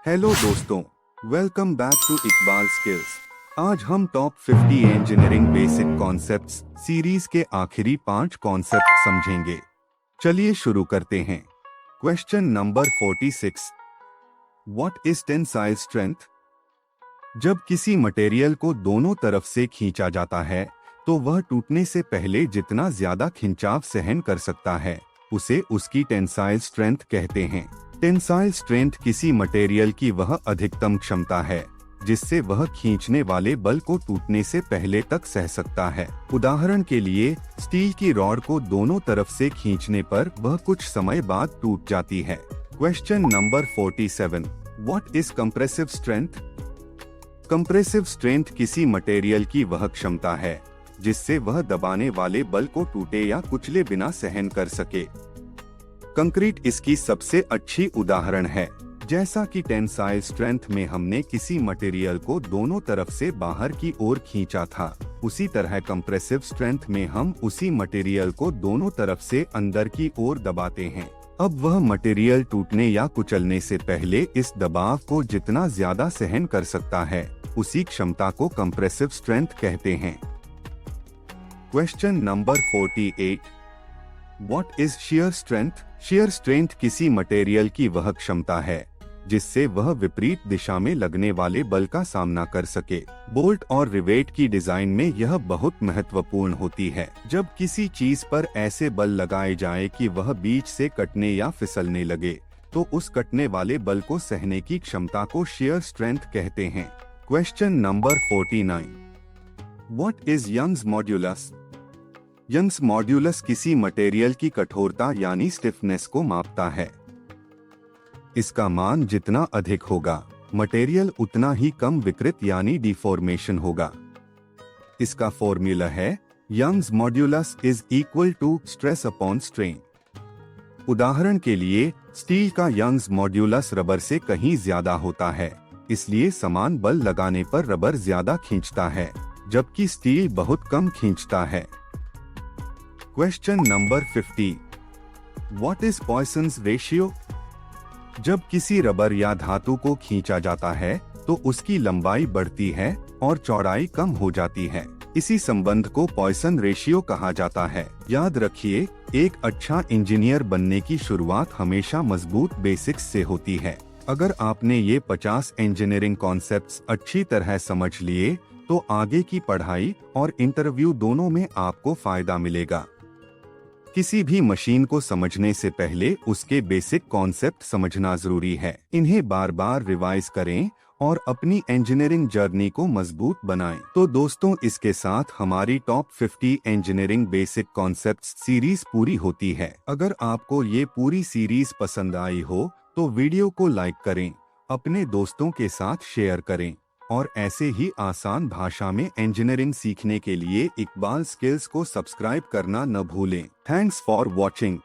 Hello दोस्तों, welcome back to Iqbal Skills. आज हम top 50 engineering basic concepts series के आखिरी 5 कॉन्सेप्ट समझेंगे। चलिए शुरू करते हैं। Question number 46, what is tensile strength? जब किसी मटेरियल को दोनों तरफ से खींचा जाता है तो वह टूटने से पहले जितना ज्यादा खिंचाव सहन कर सकता है उसे उसकी टेंसाइल स्ट्रेंथ कहते हैं। टेंसाइल स्ट्रेंथ किसी मटेरियल की वह अधिकतम क्षमता है जिससे वह खींचने वाले बल को टूटने से पहले तक सह सकता है। उदाहरण के लिए स्टील की रॉड को दोनों तरफ से खींचने पर वह कुछ समय बाद टूट जाती है। Question number 47, what is compressive strength? Compressive strength किसी मटेरियल की वह क्षमता है जिससे वह दबाने वाले बल को टूटे या कुचले बिना सहन कर सके। कंक्रीट इसकी सबसे अच्छी उदाहरण है। जैसा कि टेंसाइल स्ट्रेंथ में हमने किसी मटेरियल को दोनों तरफ से बाहर की ओर खींचा था, उसी तरह कंप्रेसिव स्ट्रेंथ में हम उसी मटेरियल को दोनों तरफ से अंदर की ओर दबाते हैं। अब वह मटेरियल टूटने या कुचलने से पहले इस दबाव को जितना ज्यादा सहन कर सकता है उसी क्षमता को कंप्रेसिव स्ट्रेंथ कहते हैं। Question number 48, what is shear strength? Shear strength किसी मटेरियल की वह क्षमता है जिससे वह विपरीत दिशा में लगने वाले बल का सामना कर सके। बोल्ट और रिवेट की डिजाइन में यह बहुत महत्वपूर्ण होती है। जब किसी चीज पर ऐसे बल लगाए जाए कि वह बीच से कटने या फिसलने लगे तो उस कटने वाले बल को सहने की क्षमता को शियर स्ट्रेंथ कहते हैं। Question number 49, what is Young's modulus? Young's modulus किसी मटेरियल की कठोरता यानी स्टिफनेस को मापता है। इसका मान जितना अधिक होगा मटेरियल उतना ही कम विकृत यानी डिफॉर्मेशन होगा। इसका फॉर्मूला है Young's modulus is equal to stress upon strain. उदाहरण के लिए स्टील का यंग्स मॉड्यूलस रबर से कहीं ज्यादा होता है, इसलिए समान बल लगाने पर रबर ज्यादा खींचता है जबकि स्टील बहुत कम खींचता है। Question number 50, what is Poisson's ratio? जब किसी रबर या धातु को खींचा जाता है तो उसकी लंबाई बढ़ती है और चौड़ाई कम हो जाती है। इसी संबंध को पॉइसन रेशियो कहा जाता है। याद रखिए, एक अच्छा इंजीनियर बनने की शुरुआत हमेशा मजबूत बेसिक्स से होती है। अगर आपने ये 50 इंजीनियरिंग कॉन्सेप्ट्स अच्छी तरह समझ लिए तो आगे की पढ़ाई और इंटरव्यू दोनों में आपको फायदा मिलेगा। किसी भी मशीन को समझने से पहले उसके बेसिक कॉन्सेप्ट समझना जरूरी है। इन्हें बार बार रिवाइज करें और अपनी इंजीनियरिंग जर्नी को मजबूत बनाएं। तो दोस्तों, इसके साथ हमारी top 50 engineering basic concepts series पूरी होती है। अगर आपको ये पूरी सीरीज पसंद आई हो तो वीडियो को लाइक करें, अपने दोस्तों के साथ शेयर करें और ऐसे ही आसान भाषा में इंजीनियरिंग सीखने के लिए इकबाल स्किल्स को सब्सक्राइब करना न भूलें। Thanks for watching.